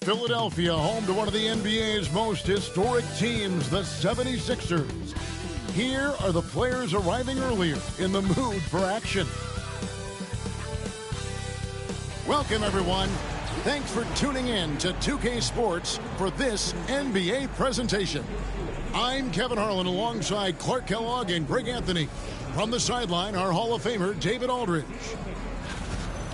Philadelphia, home to one of the NBA's most historic teams, the 76ers. Here are the players arriving earlier in the mood for action. Welcome, everyone. Thanks for tuning in to 2K Sports for this NBA presentation. I'm Kevin Harlan alongside Clark Kellogg and Greg Anthony. From the sideline, our Hall of Famer, David Aldridge.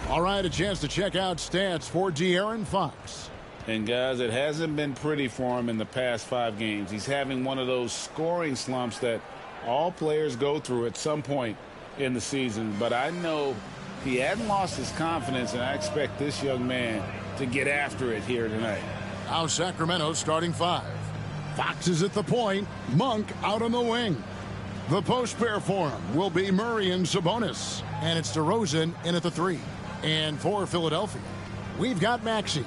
All right, a chance to check out stats for De'Aaron Fox. And, guys, it hasn't been pretty for him in the past 5 games. He's having one of those scoring slumps that all players go through at some point in the season. But I know he hadn't lost his confidence, and I expect this young man to get after it here tonight. Now Sacramento starting 5. Fox is at the point. Monk out on the wing. The post pair for him will be Murray and Sabonis. And it's DeRozan in at the 3. And for Philadelphia, we've got Maxey.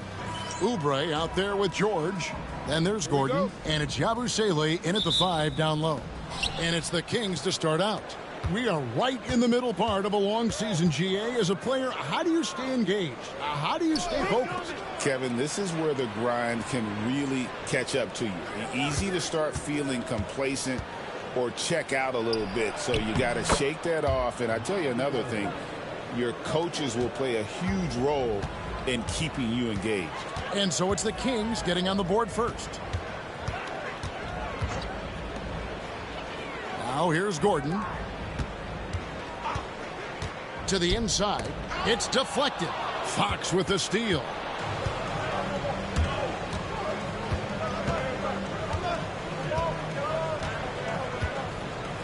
Oubre out there with George. Then there's Gordon. And it's Yabusele in at the 5 down low. And it's the Kings to start out. We are right in the middle part of a long season, GA. As a player, how do you stay engaged? How do you stay focused? Kevin, this is where the grind can really catch up to you. Easy to start feeling complacent or check out a little bit. So you got to shake that off. And I tell you another thing, your coaches will play a huge role in keeping you engaged. And so it's the Kings getting on the board first. Now here's Gordon. To the inside. It's deflected. Fox with the steal.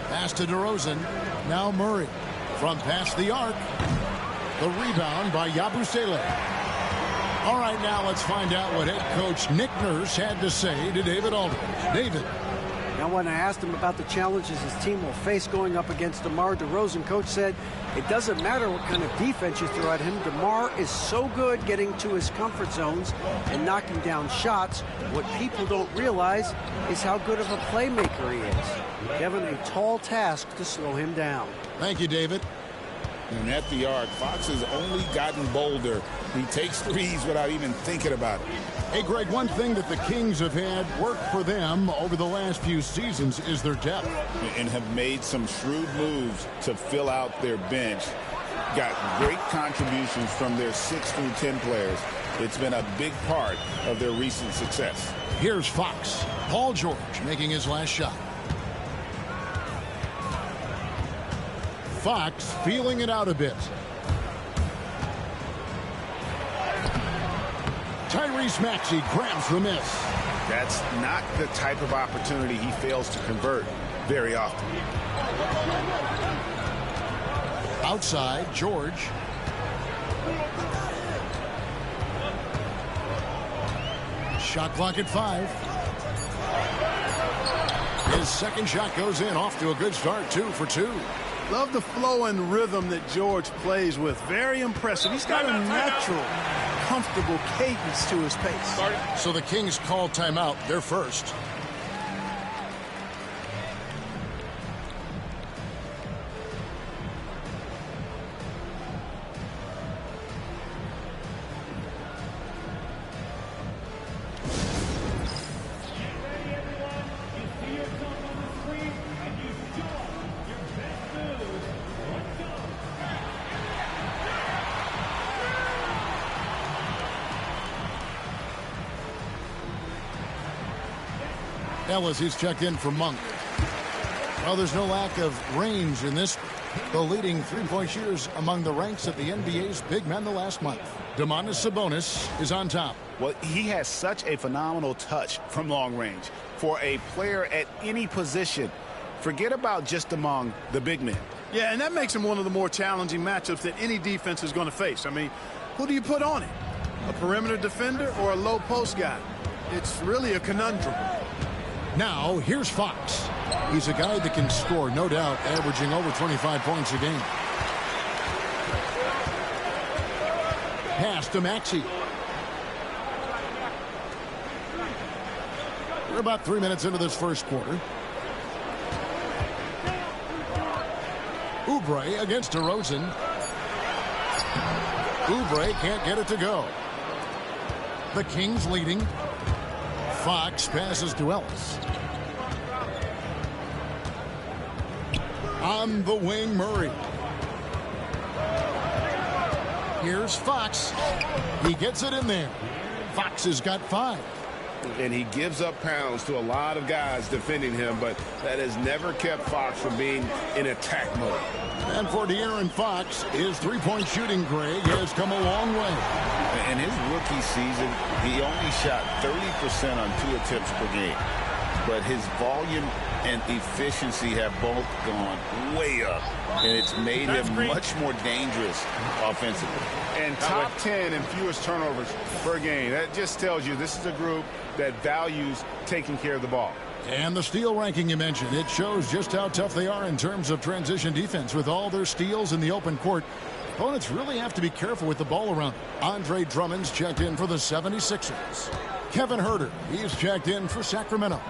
Pass to DeRozan. Now Murray. From past the arc. The rebound by Yabusele. All right, now let's find out what head coach Nick Nurse had to say to David Aldridge. David. Now, when I asked him about the challenges his team will face going up against DeMar DeRozan, coach said it doesn't matter what kind of defense you throw at him. DeMar is so good getting to his comfort zones and knocking down shots. What people don't realize is how good of a playmaker he is. Kevin, a tall task to slow him down. Thank you, David. And at the arc, Fox has only gotten bolder. He takes threes without even thinking about it. Hey, Greg, one thing that the Kings have had work for them over the last few seasons is their depth. And have made some shrewd moves to fill out their bench. Got great contributions from their 6 through 10 players. It's been a big part of their recent success. Here's Fox. Paul George making his last shot. Fox feeling it out a bit. Tyrese Maxey grabs the miss. That's not the type of opportunity he fails to convert very often. Outside, George. Shot clock at 5. His second shot goes in, off to a good start, 2 for 2. Love the flow and rhythm that George plays with. Very impressive. He's got a natural, comfortable cadence to his pace. So the Kings call timeout. They're first. Ellis, he's checked in for Monk. Well, there's no lack of range in this. The leading three-point shooters among the ranks of the NBA's big men the last month. Domantas Sabonis is on top. Well, he has such a phenomenal touch from long range. For a player at any position, forget about just among the big men. Yeah, and that makes him one of the more challenging matchups that any defense is going to face. I mean, who do you put on him? A perimeter defender or a low post guy? It's really a conundrum. Now, here's Fox. He's a guy that can score, no doubt, averaging over 25 points a game. Pass to Maxey. We're about 3 minutes into this first quarter. Oubre against DeRozan. Oubre can't get it to go. The Kings leading. Fox passes to Ellis. On the wing, Murray. Here's Fox. He gets it in there. Fox has got 5. And he gives up pounds to a lot of guys defending him, but that has never kept Fox from being in attack mode. And for De'Aaron Fox, his three-point shooting, Greg, has come a long way. In his rookie season, he only shot 30% on 2 attempts per game. But his volume and efficiency have both gone way up, and it's made him much more dangerous offensively. And top 10 in fewest turnovers per game. That just tells you this is a group that values taking care of the ball. And the steal ranking you mentioned, it shows just how tough they are in terms of transition defense. With all their steals in the open court, opponents really have to be careful with the ball around. Andre Drummond's checked in for the 76ers. Kevin Huerter, he's checked in for Sacramento.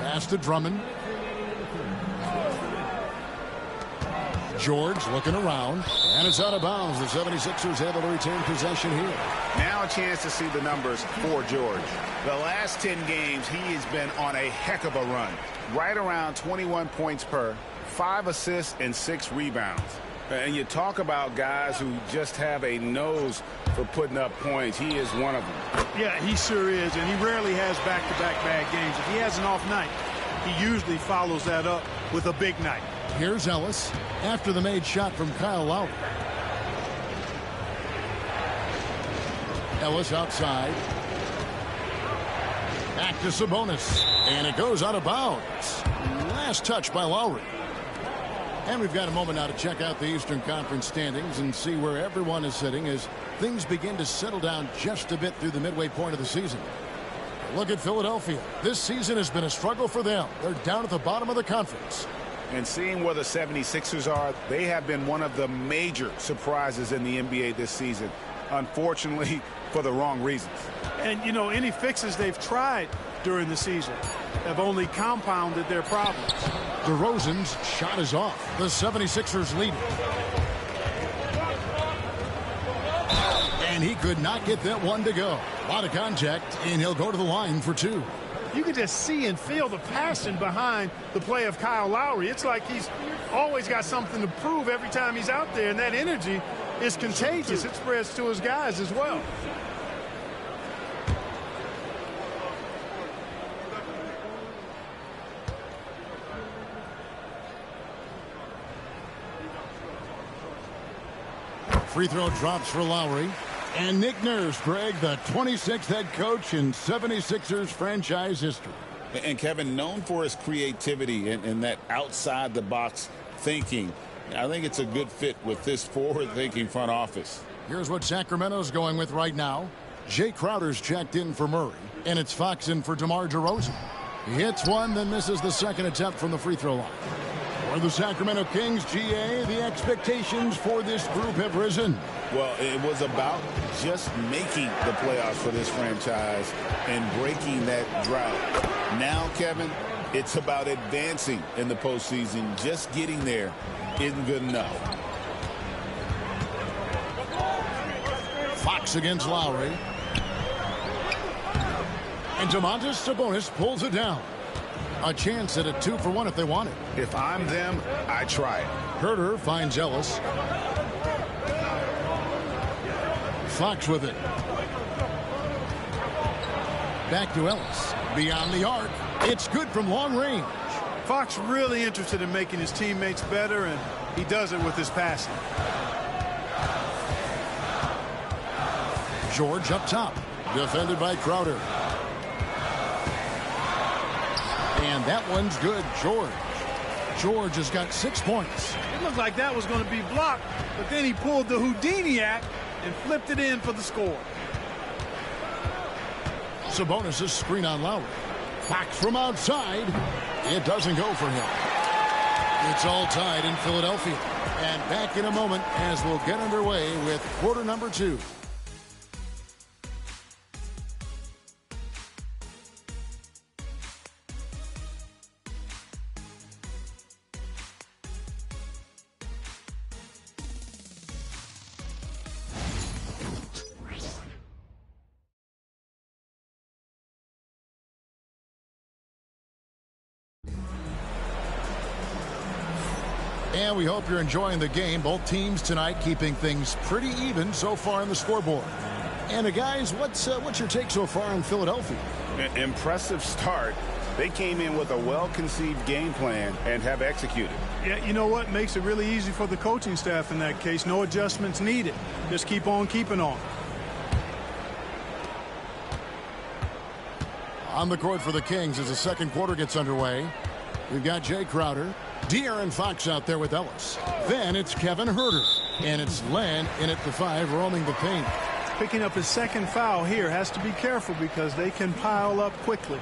Pass to Drummond. George looking around, and it's out of bounds. The 76ers able to retain possession here. Now a chance to see the numbers for George. The last 10 games, he has been on a heck of a run. Right around 21 points per, 5 assists, and 6 rebounds. And you talk about guys who just have a nose for putting up points. He is one of them. Yeah, he sure is, and he rarely has back-to-back bad games. If he has an off night, he usually follows that up with a big night. Here's Ellis after the made shot from Kyle Lowry. Ellis outside. Back to Sabonis. And it goes out of bounds. Last touch by Lowry. And we've got a moment now to check out the Eastern Conference standings and see where everyone is sitting as things begin to settle down just a bit through the midway point of the season. Look at Philadelphia. This season has been a struggle for them. They're down at the bottom of the conference. And seeing where the 76ers are, they have been one of the major surprises in the NBA this season. Unfortunately, for the wrong reasons. And, you know, any fixes they've tried during the season have only compounded their problems. DeRozan's shot is off. The 76ers lead. And he could not get that one to go. A lot of contact, and he'll go to the line for 2. You can just see and feel the passion behind the play of Kyle Lowry. It's like he's always got something to prove every time he's out there, and that energy is contagious. It spreads to his guys as well. Free throw drops for Lowry. And Nick Nurse, Greg, the 26th head coach in 76ers franchise history. And Kevin, known for his creativity and that outside-the-box thinking, I think it's a good fit with this forward-thinking front office. Here's what Sacramento's going with right now. Jay Crowder's checked in for Murray, and it's Fox in for DeMar DeRozan. He hits one, then misses the second attempt from the free throw line. For the Sacramento Kings, GA, the expectations for this group have risen. Well, it was about just making the playoffs for this franchise and breaking that drought. Now, Kevin, it's about advancing in the postseason. Just getting there isn't good enough. Fox against Lowry. And Domantas Sabonis pulls it down. A chance at a 2-for-1 if they want it. If I'm them, I try it. Huerter finds Ellis. Fox with it. Back to Ellis. Beyond the arc. It's good from long range. Fox really interested in making his teammates better, and he does it with his passing. George up top. Defended by Crowder. And that one's good. George has got 6 points. It looked like that was going to be blocked, but then he pulled the Houdini act and flipped it in for the score. Sabonis' screen on Lowry. Fox from outside. It doesn't go for him. It's all tied in Philadelphia. And back in a moment as we'll get underway with quarter number 2. And we hope you're enjoying the game. Both teams tonight keeping things pretty even so far on the scoreboard. And guys, what's your take so far on Philadelphia? Impressive start. They came in with a well-conceived game plan and have executed. Yeah, you know what? Makes it really easy for the coaching staff in that case. No adjustments needed. Just keep on keeping on. On the court for the Kings as the second quarter gets underway. We've got Jay Crowder, De'Aaron Fox out there with Ellis. Then it's Kevin Huerter. And it's Len in at the 5, roaming the paint. Picking up his second foul here. Has to be careful because they can pile up quickly.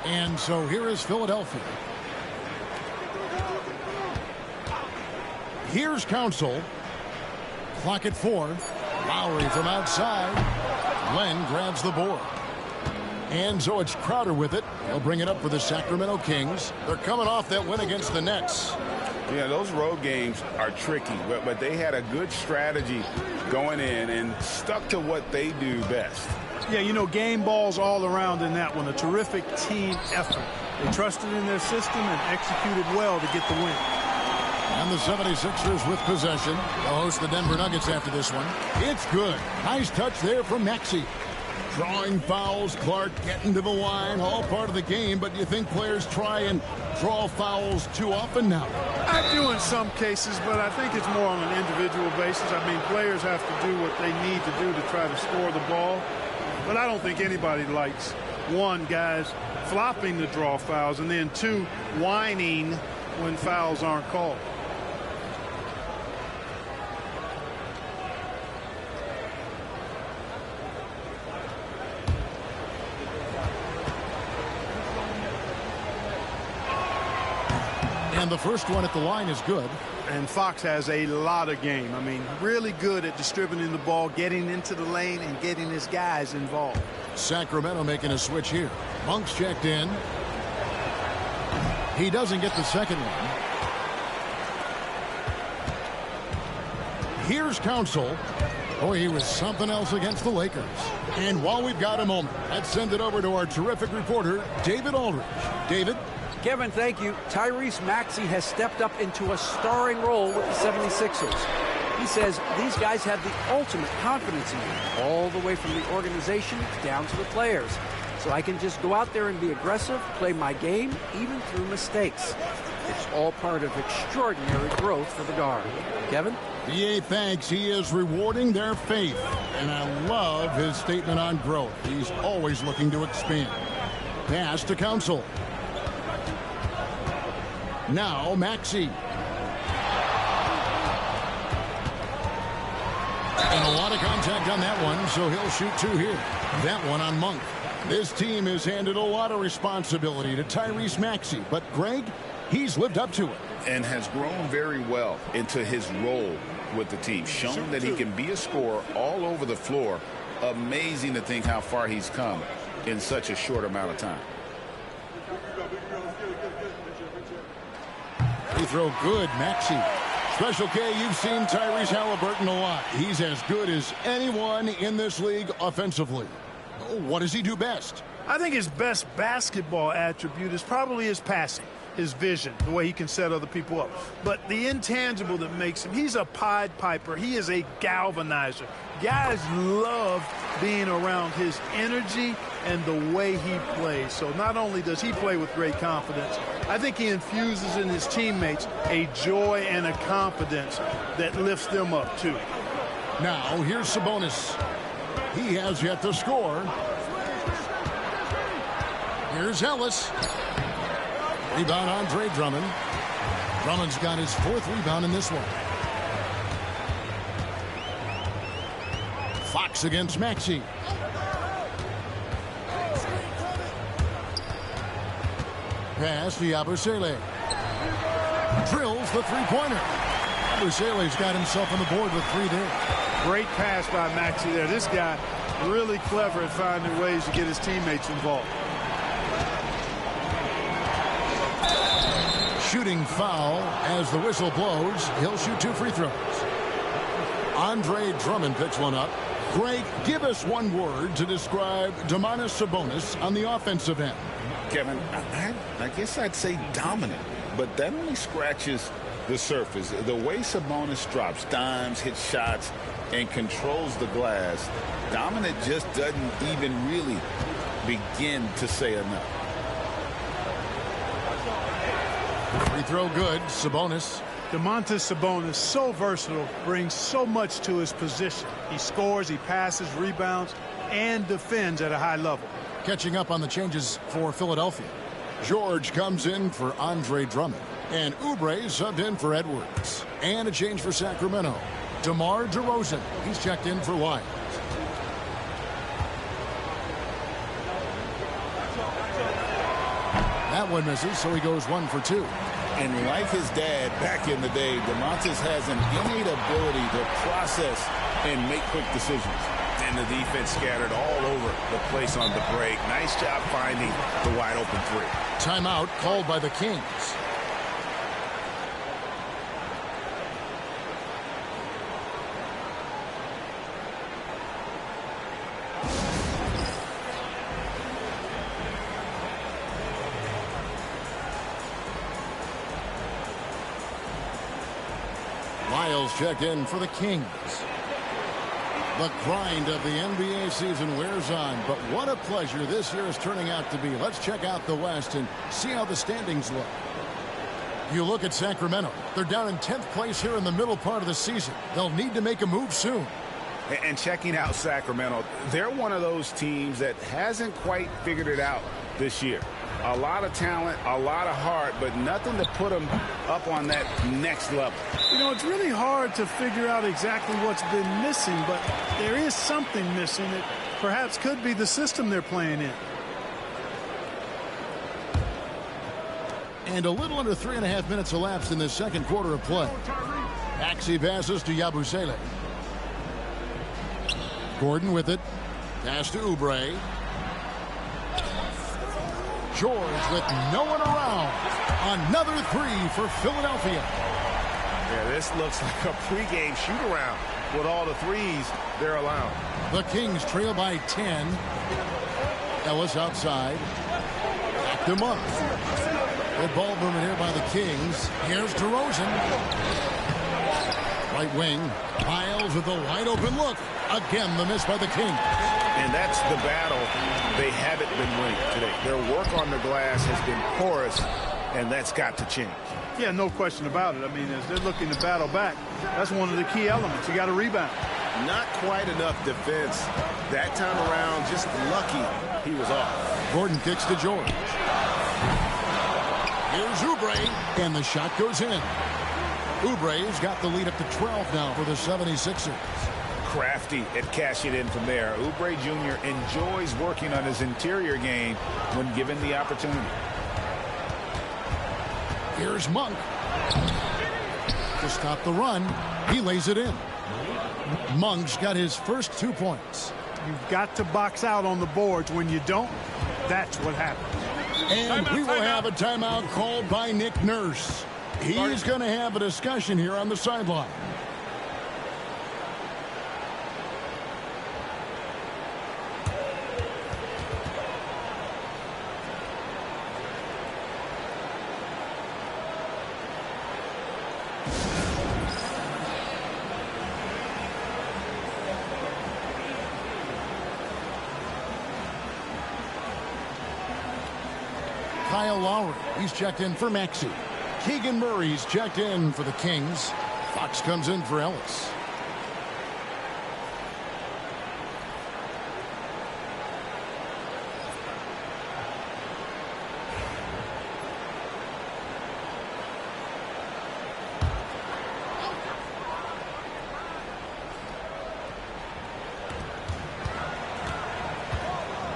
And so here is Philadelphia. Here's Council. Clock at 4. Lowry from outside. Len grabs the board. And so it's Crowder with it. He'll bring it up for the Sacramento Kings. They're coming off that win against the Nets. Yeah, those road games are tricky, but they had a good strategy going in and stuck to what they do best. Yeah, you know, game balls all around in that one. A terrific team effort. They trusted in their system and executed well to get the win. And the 76ers with possession. They'll host the Denver Nuggets after this one. It's good. Nice touch there from Maxey. Drawing fouls, Clark getting to the line, all part of the game, but you think players try and draw fouls too often now? I do in some cases, but I think it's more on an individual basis. I mean, players have to do what they need to do to try to score the ball, but I don't think anybody likes, one, guys flopping to draw fouls, and then two, whining when fouls aren't called. And the first one at the line is good. And Fox has a lot of game. I mean, really good at distributing the ball, getting into the lane, and getting his guys involved. Sacramento making a switch here. Monk's checked in. He doesn't get the second one. Here's Council. Boy, he was something else against the Lakers. And while we've got a moment, let's send it over to our terrific reporter, David Aldridge. David? Kevin, thank you. Tyrese Maxey has stepped up into a starring role with the 76ers. He says these guys have the ultimate confidence in him, all the way from the organization down to the players. So I can just go out there and be aggressive, play my game, even through mistakes. It's all part of extraordinary growth for the guard. Kevin? DA thanks. He is rewarding their faith. And I love his statement on growth. He's always looking to expand. Pass to Council. Now Maxey. And a lot of contact on that one, so he'll shoot 2 here. That one on Monk. This team has handed a lot of responsibility to Tyrese Maxey, but Greg, he's lived up to it. And has grown very well into his role with the team. Shown that he can be a scorer all over the floor. Amazing to think how far he's come in such a short amount of time. Free throw good, Maxey. Special K, you've seen Tyrese Halliburton a lot. He's as good as anyone in this league offensively. What does he do best? I think his best basketball attribute is probably his passing, his vision, the way he can set other people up. But the intangible that makes him, he's a Pied Piper. He is a galvanizer. Guys love being around his energy and the way he plays. So not only does he play with great confidence, I think he infuses in his teammates a joy and a confidence that lifts them up too. Now here's Sabonis. He has yet to score. Here's Ellis. Rebound Andre Drummond. Drummond's got his 4th rebound in this one. Fox against Maxey. Pass to Yabusele. Drills the three-pointer. Yabusele's got himself on the board with 3 there. Great pass by Maxey there. This guy really clever at finding ways to get his teammates involved. Shooting foul as the whistle blows. He'll shoot 2 free throws. Andre Drummond picks one up. Greg, give us one word to describe Domantas Sabonis on the offensive end. Kevin, I guess I'd say dominant, but that only scratches the surface. The way Sabonis drops dimes, hits shots, and controls the glass, dominant just doesn't even really begin to say enough. Free throw good. Sabonis. Domantas Sabonis, so versatile, brings so much to his position. He scores, he passes, rebounds, and defends at a high level. Catching up on the changes for Philadelphia. George comes in for Andre Drummond. And Oubre subbed in for Edwards. And a change for Sacramento. DeMar DeRozan. He's checked in for Wyatt. That one misses, so he goes 1 for 2. And like his dad back in the day, Domantas has an innate ability to process and make quick decisions. And the defense scattered all over the place on the break. Nice job finding the wide open three. Timeout called by the Kings. Lyles checked in for the Kings. The grind of the NBA season wears on, but what a pleasure this year is turning out to be. Let's check out the West and see how the standings look. You look at Sacramento. They're down in 10th place here in the middle part of the season. They'll need to make a move soon. And checking out Sacramento, they're one of those teams that hasn't quite figured it out this year. A lot of talent, a lot of heart, but nothing to put them up on that next level. You know, it's really hard to figure out exactly what's been missing, but there is something missing. It perhaps could be the system they're playing in. And a little under 3.5 minutes elapsed in this second quarter of play. Maxey passes to Yabusele. Gordon with it. Pass to Oubre. George with no one around. Another three for Philadelphia. Yeah, this looks like a pregame shoot-around with all the threes they're allowing. The Kings trail by 10. Ellis outside. Back them up. Good ball movement here by the Kings. Here's DeRozan. Right wing. Miles with a wide open look. Again, the miss by the Kings. And that's the battle they haven't been winning today. Their work on the glass has been porous, and that's got to change. Yeah, no question about it. I mean, as they're looking to battle back, that's one of the key elements. You got to rebound. Not quite enough defense. That time around, just lucky he was off. Gordon kicks to George. Here's Oubre, and the shot goes in. Oubre's got the lead up to 12 now for the 76ers. Crafty at cashing in from there. Oubre Jr. enjoys working on his interior game when given the opportunity. Here's Monk. To stop the run, he lays it in. Monk's got his first 2 points. You've got to box out on the boards. When you don't, that's what happens. And we will have a timeout called by Nick Nurse. He's going to have a discussion here on the sideline. Kyle Lowry, he's checked in for Maxey. Keegan Murray's checked in for the Kings. Fox comes in for Ellis.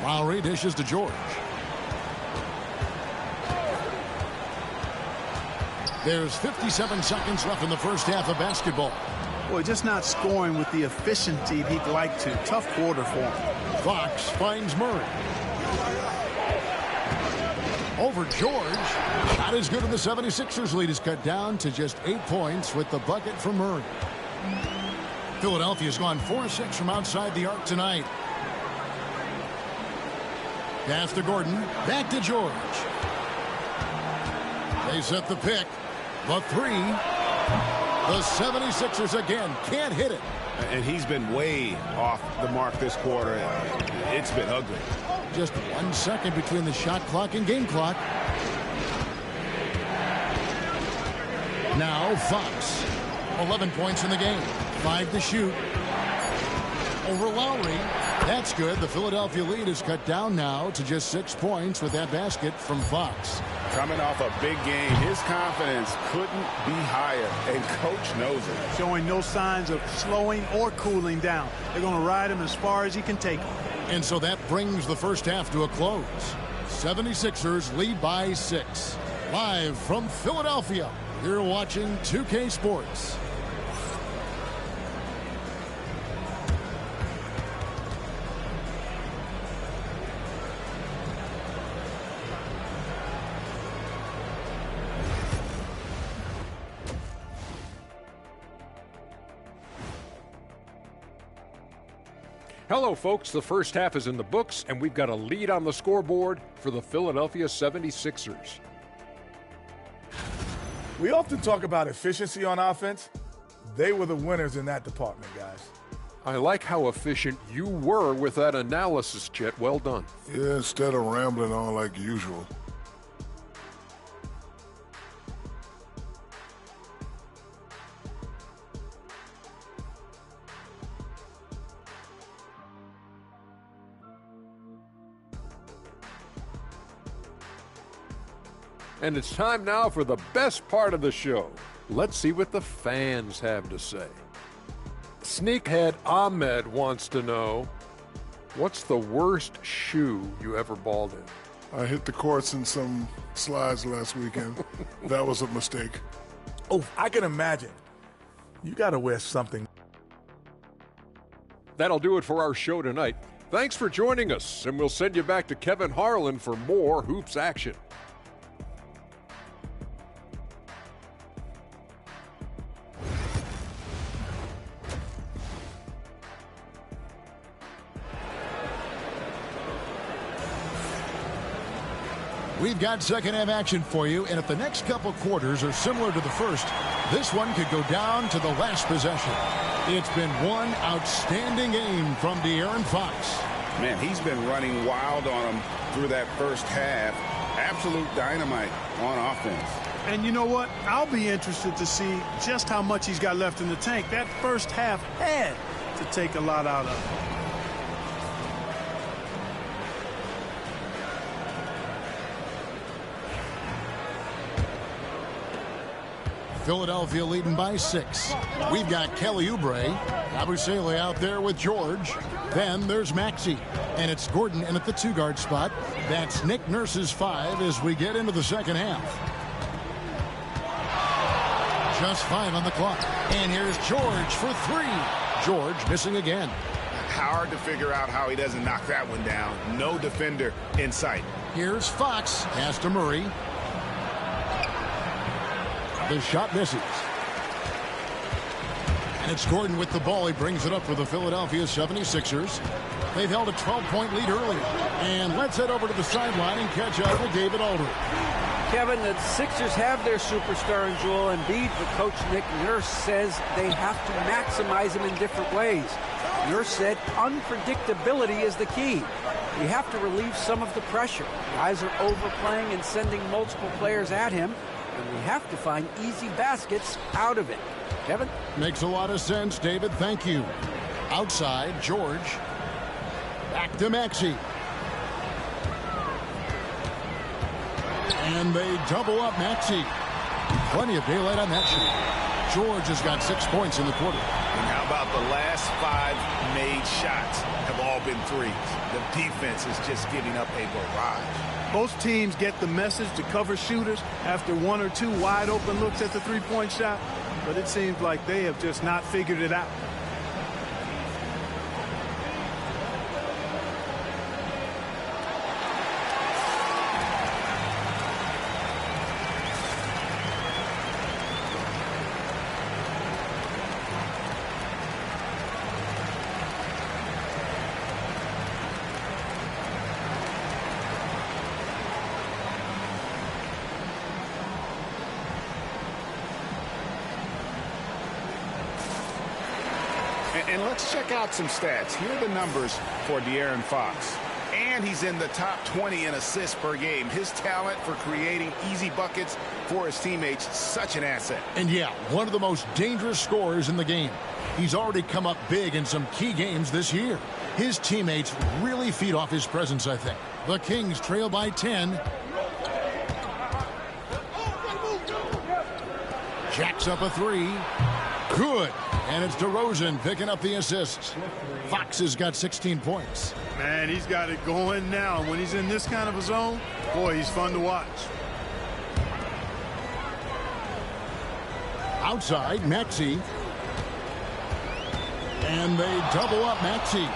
Lowry dishes to George. There's 57 seconds left in the first half of basketball. Boy, just not scoring with the efficiency he'd like to. Tough quarter for him. Fox finds Murray. Over George. Shot is good, and the 76ers lead is cut down to just 8 points with the bucket from Murray. Philadelphia's gone 4-6 from outside the arc tonight. Pass to Gordon. Back to George. They set the pick. The three. The 76ers again can't hit it. And he's been way off the mark this quarter. It's been ugly. Just 1 second between the shot clock and game clock. Now Fox. 11 points in the game. 5 to shoot. Over Lowry. That's good. The Philadelphia lead is cut down now to just 6 points with that basket from Fox. Coming off a big game, his confidence couldn't be higher, and coach knows it. Showing no signs of slowing or cooling down. They're going to ride him as far as he can take him. And so that brings the first half to a close. 76ers lead by 6. Live from Philadelphia, you're watching 2K Sports. Hello, folks. The first half is in the books, and we've got a lead on the scoreboard for the Philadelphia 76ers. We often talk about efficiency on offense. They were the winners in that department, guys. I like how efficient you were with that analysis, Chet. Well done. Yeah, instead of rambling on like usual. And it's time now for the best part of the show. Let's see what the fans have to say. Sneakhead Ahmed wants to know, what's the worst shoe you ever balled in? I hit the courts in some slides last weekend. That was a mistake. Oh, I can imagine. You got to wear something. That'll do it for our show tonight. Thanks for joining us, and we'll send you back to Kevin Harlan for more hoops action. We've got second half action for you, and if the next couple quarters are similar to the first, this one could go down to the last possession. It's been one outstanding game from De'Aaron Fox. Man, he's been running wild on him through that first half. Absolute dynamite on offense. And you know what? I'll be interested to see just how much he's got left in the tank. That first half had to take a lot out of him. Philadelphia leading by 6. We've got Kelly Oubre. Abusele out there with George. Then there's Maxey. And it's Gordon in at the 2-guard spot. That's Nick Nurse's 5 as we get into the second half. Just 5 on the clock. And here's George for 3. George missing again. Hard to figure out how he doesn't knock that one down. No defender in sight. Here's Fox. Pass to Murray. The shot misses. And it's Gordon with the ball. He brings it up for the Philadelphia 76ers. They've held a 12-point lead earlier. And let's head over to the sideline and catch up with David Aldridge. Kevin, the Sixers have their superstar in Joel Embiid, but Coach Nick Nurse says they have to maximize him in different ways. Nurse said unpredictability is the key. You have to relieve some of the pressure. Guys are overplaying and sending multiple players at him. And we have to find easy baskets out of it. Kevin? Makes a lot of sense, David. Thank you. Outside, George. Back to Maxey. And they double up Maxey. Plenty of daylight on that shot. George has got 6 points in the quarter. And how about the last 5 made shots have all been threes? The defense is just giving up a barrage. Most teams get the message to cover shooters after 1 or 2 wide open looks at the three-point shot, but it seems like they have just not figured it out. And let's check out some stats. Here are the numbers for De'Aaron Fox. And he's in the top 20 in assists per game. His talent for creating easy buckets for his teammates, such an asset. And yeah, one of the most dangerous scorers in the game. He's already come up big in some key games this year. His teammates really feed off his presence, I think. The Kings trail by 10. Jacks up a three. Good. And it's DeRozan picking up the assist. Fox has got 16 points. Man, he's got it going now. When he's in this kind of a zone, boy, he's fun to watch. Outside, Maxey. And they double up Maxey.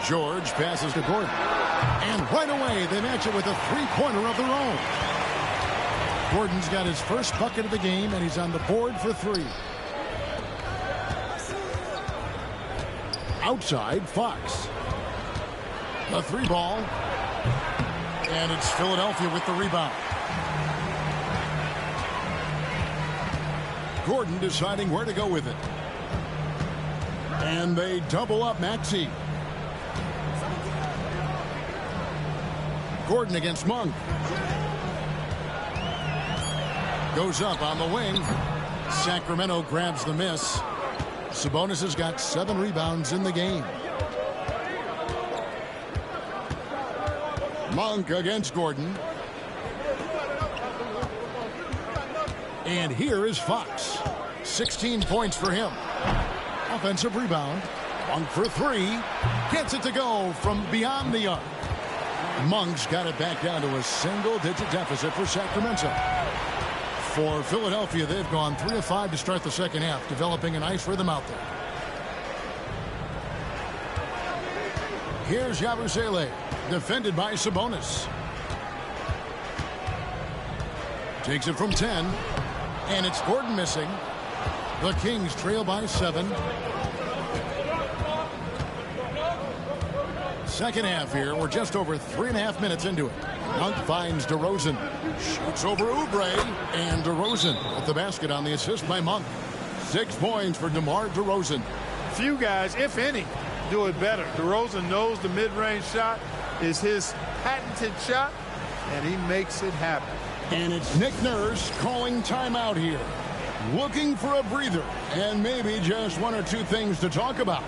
George passes to Gordon. And right away, they match it with a three-pointer of their own. Gordon's got his first bucket of the game, and he's on the board for three. Outside, Fox. The three ball. And it's Philadelphia with the rebound. Gordon deciding where to go with it. And they double up Maxey. Gordon against Monk. Goes up on the wing. Sacramento grabs the miss. Sabonis has got 7 rebounds in the game. Monk against Gordon. And here is Fox. 16 points for him. Offensive rebound. Monk for three. Gets it to go from beyond the arc. Monk's got it back down to a single-digit deficit for Sacramento. For Philadelphia, they've gone 3 of 5 to start the second half, developing a nice rhythm out there. Here's Yabusele, defended by Sabonis. Takes it from 10, and it's Gordon missing. The Kings trail by 7. Second half here. We're just over 3.5 minutes into it. Monk finds DeRozan. Shoots over Oubre. And DeRozan at the basket on the assist by Monk. 6 points for DeMar DeRozan. Few guys, if any, do it better. DeRozan knows the mid-range shot is his patented shot, and he makes it happen. And it's Nick Nurse calling timeout here. Looking for a breather and maybe just 1 or 2 things to talk about.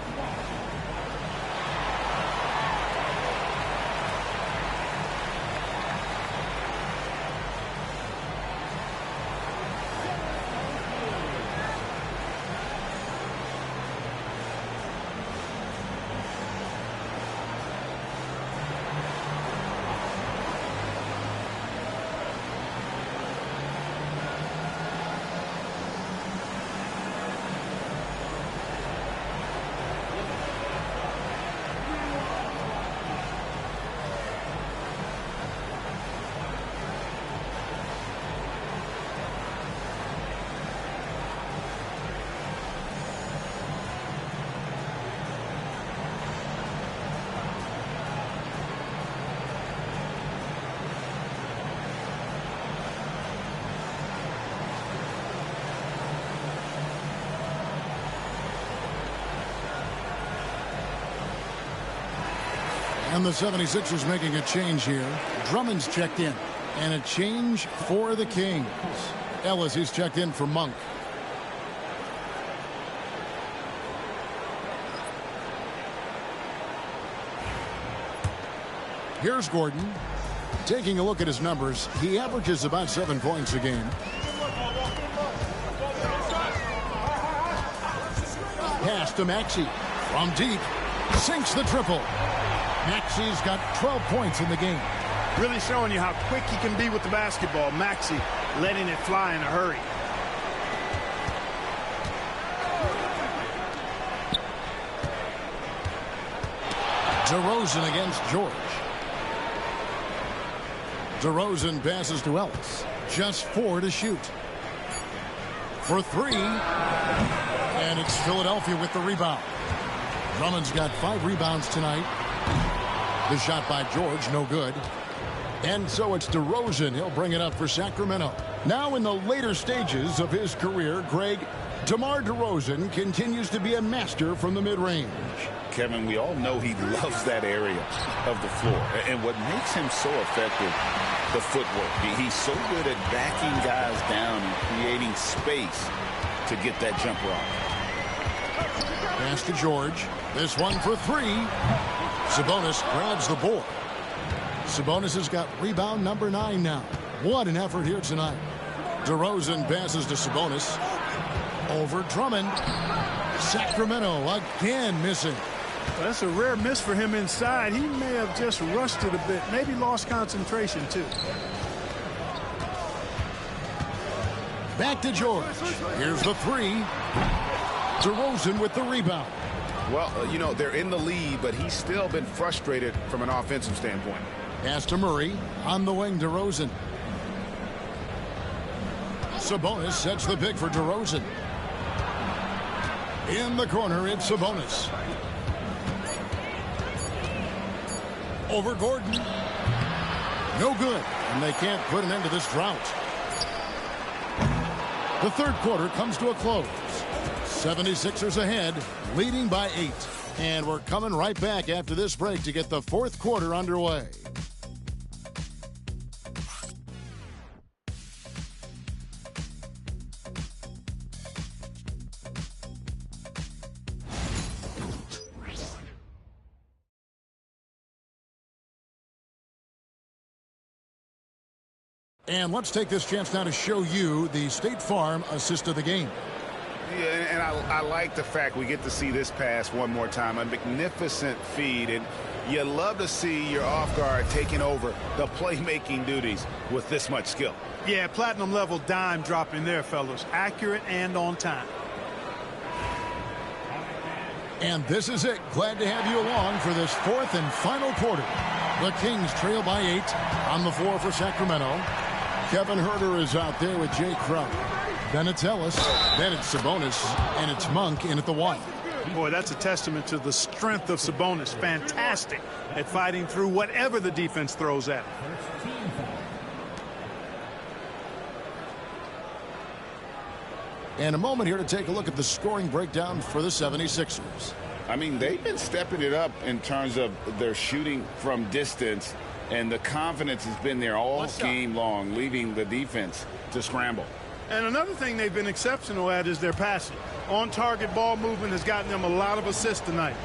And the 76ers making a change here. Drummond's checked in. And a change for the Kings. Ellis is checked in for Monk. Here's Gordon. Taking a look at his numbers, he averages about 7 points a game. Pass to Maxey. From deep. Sinks the triple. Maxey's got 12 points in the game. Really showing you how quick he can be with the basketball. Maxey letting it fly in a hurry. DeRozan against George. DeRozan passes to Ellis. Just 4 to shoot. For 3. And it's Philadelphia with the rebound. Drummond's got 5 rebounds tonight. The shot by George, no good. And so it's DeRozan. He'll bring it up for Sacramento. Now in the later stages of his career, Greg, DeMar DeRozan continues to be a master from the mid-range. Kevin, we all know he loves that area of the floor. And what makes him so effective, the footwork. He's so good at backing guys down and creating space to get that jumper off. Pass to George. This one for three. Sabonis grabs the board. Sabonis has got rebound number 9 now. What an effort here tonight. DeRozan passes to Sabonis. Over Drummond. Sacramento again missing. Well, that's a rare miss for him inside. He may have just rushed it a bit. Maybe lost concentration, too. Back to George. Here's the three. DeRozan with the rebound. Well, you know, they're in the lead, but he's still been frustrated from an offensive standpoint. Pass to Murray. On the wing, DeRozan. Sabonis sets the pick for DeRozan. In the corner, it's Sabonis. Over Gordon. No good. And they can't put an end to this drought. The third quarter comes to a close. 76ers ahead, leading by 8. And we're coming right back after this break to get the fourth quarter underway. And let's take this chance now to show you the State Farm assist of the game. Yeah, and I like the fact we get to see this pass one more time. A magnificent feed, and you love to see your off guard taking over the playmaking duties with this much skill. Yeah, platinum level dime dropping there, fellas. Accurate and on time. And this is it. Glad to have you along for this fourth and final quarter. The Kings trail by 8 on the floor for Sacramento. Kevin Huerter is out there with Jay Crowder. Then it's Ellis, then it's Sabonis, and it's Monk in at the 1. Boy, that's a testament to the strength of Sabonis. Fantastic at fighting through whatever the defense throws at him. And a moment here to take a look at the scoring breakdown for the 76ers. I mean, they've been stepping it up in terms of their shooting from distance, and the confidence has been there all game long, leaving the defense to scramble. And another thing they've been exceptional at is their passing. On-target ball movement has gotten them a lot of assists tonight.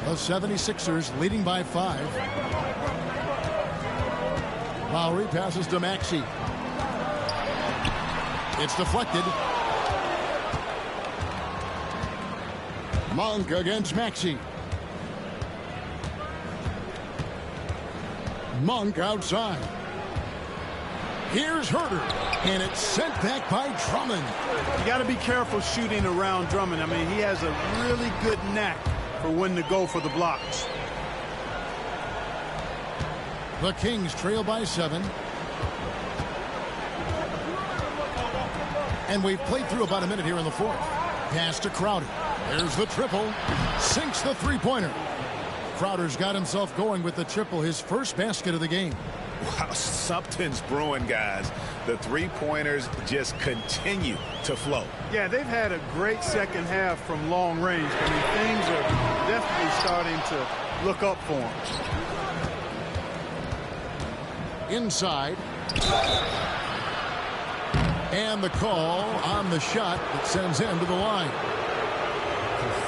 The 76ers leading by 5. Lowry passes to Maxey. It's deflected. Monk against Maxey. Monk outside. Here's Huerter, and it's sent back by Drummond. You got to be careful shooting around Drummond. I mean, he has a really good knack for when to go for the blocks. The Kings trail by 7. And we've played through about a minute here in the fourth. Pass to Crowder. There's the triple. Sinks the three-pointer. Crowder's got himself going with the triple, his first basket of the game. Wow, something's brewing, guys. The three-pointers just continue to flow. Yeah, they've had a great second half from long range. I mean, things are definitely starting to look up for them. Inside. And the call on the shot that sends him to the line.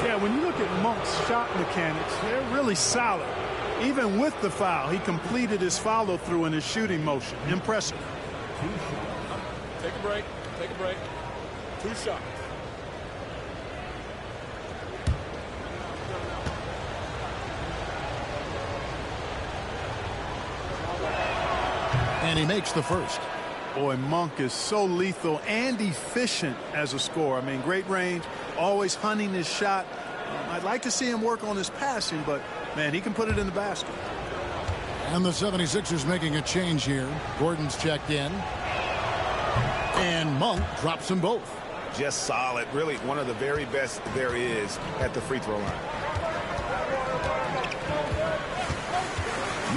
Yeah, when you look at Monk's shot mechanics, they're really solid. Even with the foul, he completed his follow-through in his shooting motion. Impressive. Take a break. Take a break. 2 shots. And he makes the first. Boy, Monk is so lethal and efficient as a scorer. I mean, great range, always hunting his shot. I'd like to see him work on his passing, but, man, he can put it in the basket. And the 76ers making a change here. Gordon's checked in. And Monk drops them both. Just solid. Really one of the very best there is at the free throw line.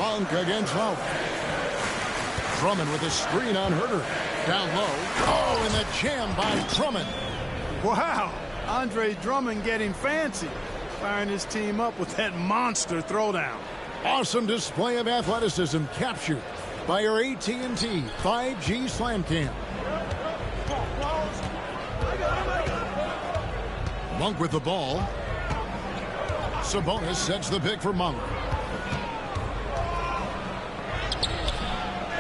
Monk against Lowry. Drummond with a screen on Herter. Down low. Oh, and the jam by Drummond. Wow. Andre Drummond getting fancy. Firing his team up with that monster throwdown. Awesome display of athleticism captured by your AT&T 5G Slam Cam. Monk with the ball. Sabonis sets the pick for Monk.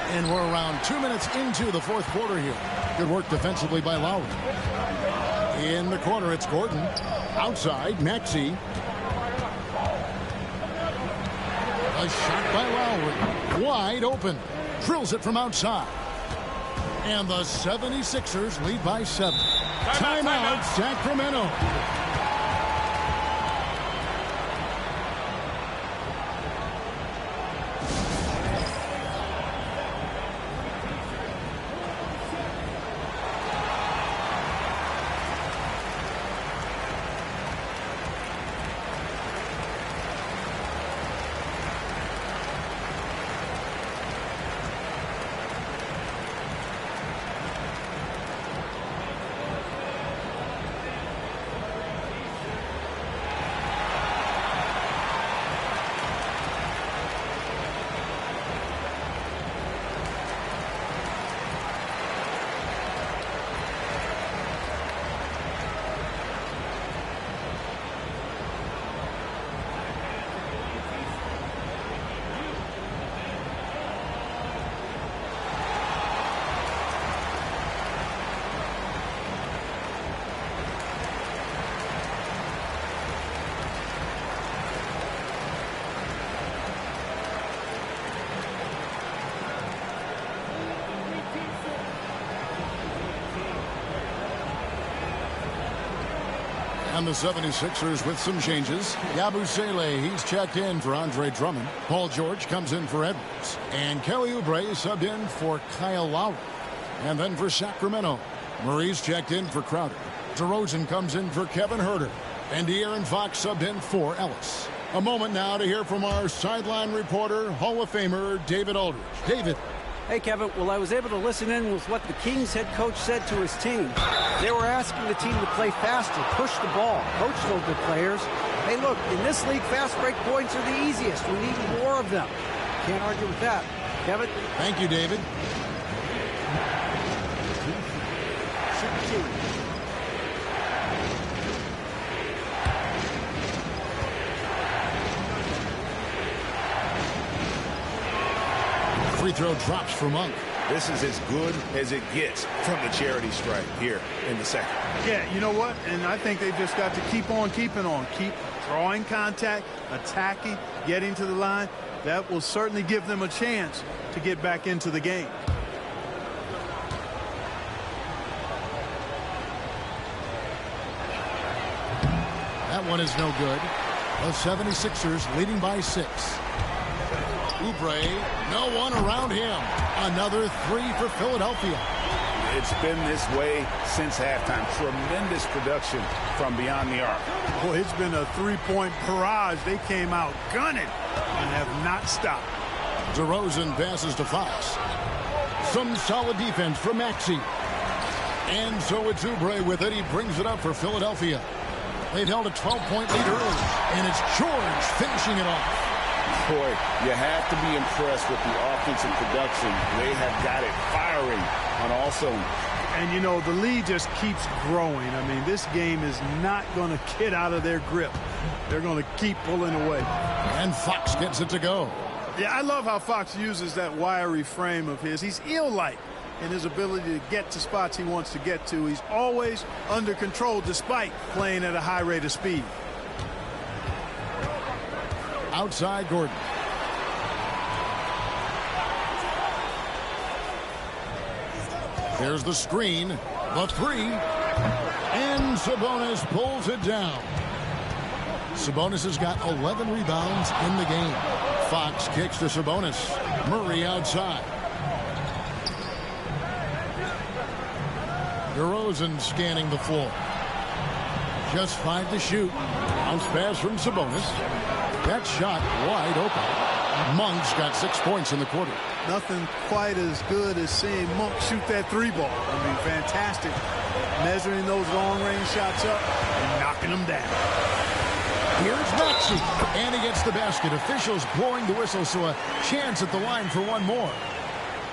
And we're around 2 minutes into the fourth quarter here. Good work defensively by Lowry. In the corner, it's Gordon. Outside, Maxey. A shot by Lowry. Wide open. Drills it from outside. And the 76ers lead by 7. Timeout, Sacramento. And the 76ers with some changes. Yabusele, he's checked in for Andre Drummond. Paul George comes in for Edwards. And Kelly Oubre subbed in for Kyle Lowry. And then for Sacramento, Murray's checked in for Crowder. DeRozan comes in for Kevin Herter. And De'Aaron Fox subbed in for Ellis. A moment now to hear from our sideline reporter, Hall of Famer David Aldridge. David. Hey, Kevin. Well, I was able to listen in with what the Kings head coach said to his team. They were asking the team to play faster, push the ball. Coach told the players, hey, look, in this league, fast break points are the easiest. We need more of them. Can't argue with that. Kevin? Thank you, David. Free throw drops for Monk. This is as good as it gets from the charity stripe here in the second. Yeah, you know what? And I think they've just got to keep on keeping on. Keep drawing contact, attacking, getting to the line. That will certainly give them a chance to get back into the game. That one is no good. The 76ers leading by 6. Oubre, no one around him. Another 3 for Philadelphia. It's been this way since halftime. Tremendous production from beyond the arc. Boy, it's been a three-point barrage. They came out gunning and have not stopped. DeRozan passes to Fox. Some solid defense from Maxey. And so it's Oubre with it. He brings it up for Philadelphia. They've held a 12-point lead early. And it's George finishing it off. Boy, you have to be impressed with the offensive production. They have got it firing on all cylinders. And, you know, the lead just keeps growing. I mean, this game is not going to get out of their grip. They're going to keep pulling away. And Fox gets it to go. Yeah, I love how Fox uses that wiry frame of his. He's eel-like in his ability to get to spots he wants to get to. He's always under control despite playing at a high rate of speed. Outside Gordon. There's the screen. The 3. And Sabonis pulls it down. Sabonis has got 11 rebounds in the game. Fox kicks to Sabonis. Murray outside. DeRozan scanning the floor. Just 5 to shoot. Bounce pass from Sabonis. That shot wide open. Monk's got 6 points in the quarter. Nothing quite as good as seeing Monk shoot that three ball. I mean, fantastic. Measuring those long-range shots up and knocking them down. Here's Maxey, and he gets the basket. Officials blowing the whistle, so a chance at the line for one more.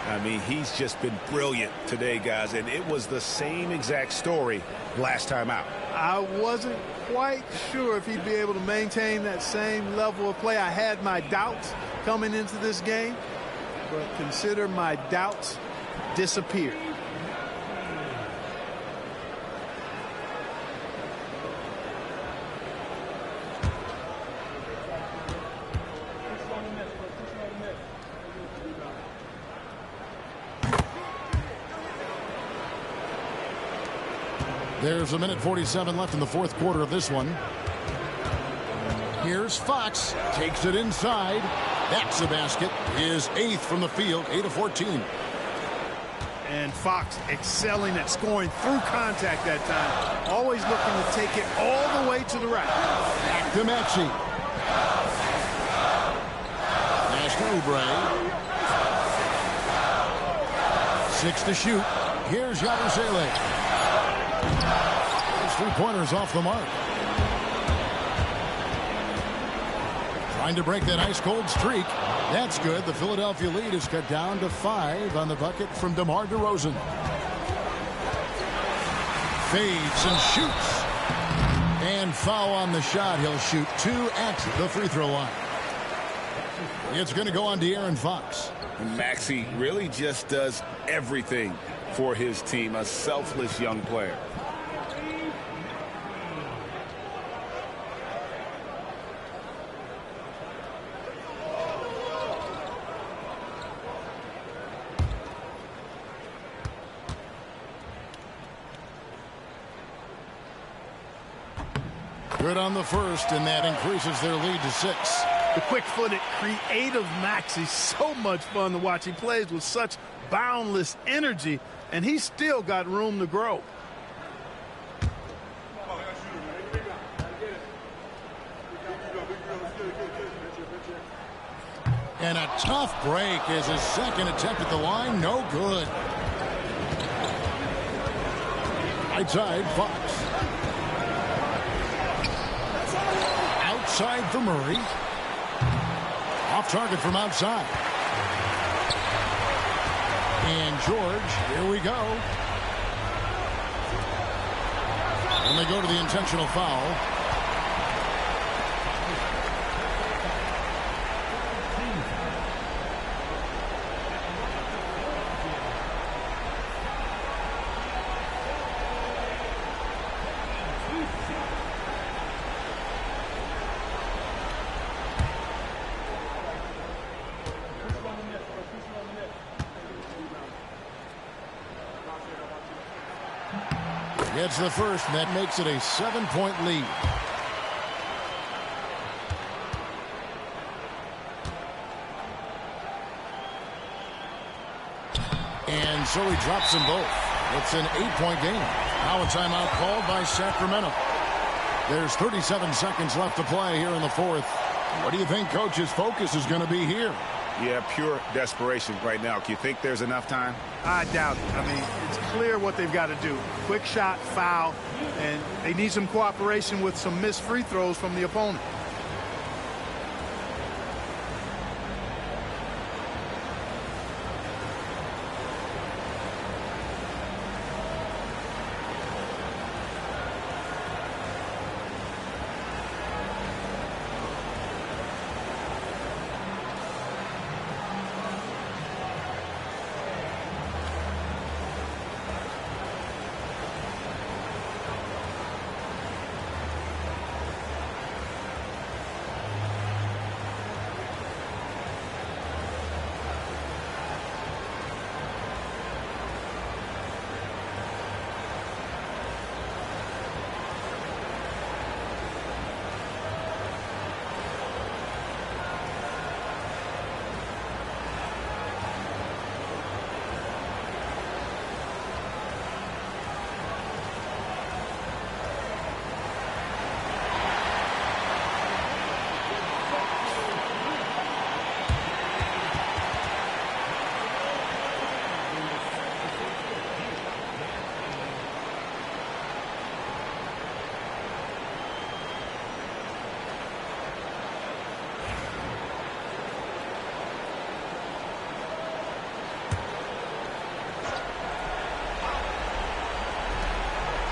I mean, he's just been brilliant today, guys, and it was the same exact story last time out. I wasn't quite sure if he'd be able to maintain that same level of play. I had my doubts coming into this game, but consider my doubts disappeared. There's 1:47 left in the fourth quarter of this one. Here's Fox. Takes it inside. That's a basket. His 8th from the field. 8 of 14. And Fox excelling at scoring through contact that time. Always looking to take it all the way to the right. Back to Maxey. Pass to Oubre. 6 to shoot. Here's Yabusele. Those 3-pointers off the mark. Trying to break that ice-cold streak. That's good. The Philadelphia lead is cut down to 5 on the bucket from DeMar DeRozan. Fades and shoots. And foul on the shot. He'll shoot 2 at the free throw line. It's going to go on De'Aaron Fox. Maxey really just does everything for his team. A selfless young player. Good on the first, and that increases their lead to 6. The quick-footed, creative Maxey, so much fun to watch. He plays with such boundless energy, and he's still got room to grow. And a tough break is his second attempt at the line. No good. Outside, Fox. Outside for Murray. Off target from outside. And George, here we go. And they go to the intentional foul. Gets the first, and that makes it a 7-point lead. And so he drops them both. It's an 8-point game. Now a timeout called by Sacramento. There's 37 seconds left to play here in the fourth. What do you think Coach's focus is going to be here? Yeah, pure desperation right now. Do you think there's enough time? I doubt it. I mean, it's clear what they've got to do. Quick shot, foul, and they need some cooperation with some missed free throws from the opponent.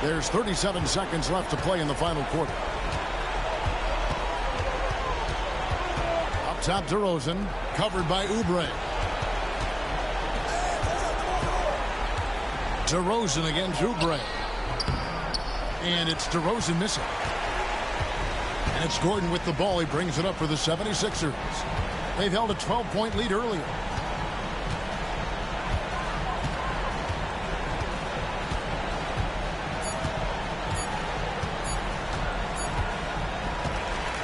There's 37 seconds left to play in the final quarter. Up top, DeRozan, covered by Oubre. DeRozan against Oubre. And it's DeRozan missing. And it's Gordon with the ball. He brings it up for the 76ers. They've held a 12-point lead earlier.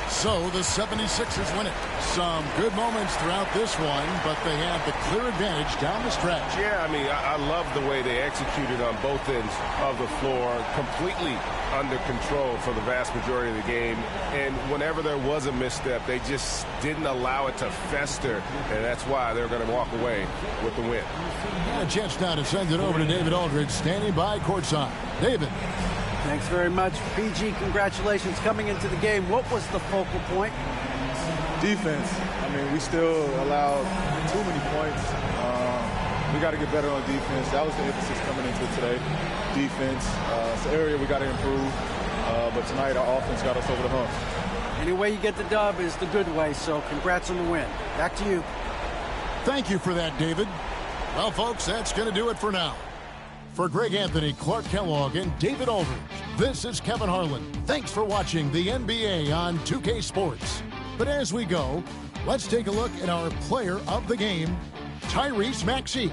So the 76ers win it. Some good moments throughout this one, but they have the clear advantage down the stretch. Yeah, I mean, I love the way they executed on both ends of the floor, completely under control for the vast majority of the game. And whenever there was a misstep, they just didn't allow it to fester, and that's why they're going to walk away with the win. And a chance now to send it over to David Aldridge, standing by courtside. David. Thanks very much. PG, congratulations coming into the game. What was the focal point? Defense. I mean, we still allowed too many points. We got to get better on defense. That was the emphasis coming into today. Defense. It's an area we got to improve. But tonight, our offense got us over the hump. Any way you get the dub is the good way, so congrats on the win. Back to you. Thank you for that, David. Well, folks, that's going to do it for now. For Greg Anthony, Clark Kellogg, and David Aldridge, this is Kevin Harlan. Thanks for watching the NBA on 2K Sports. But as we go, let's take a look at our player of the game, Tyrese Maxey.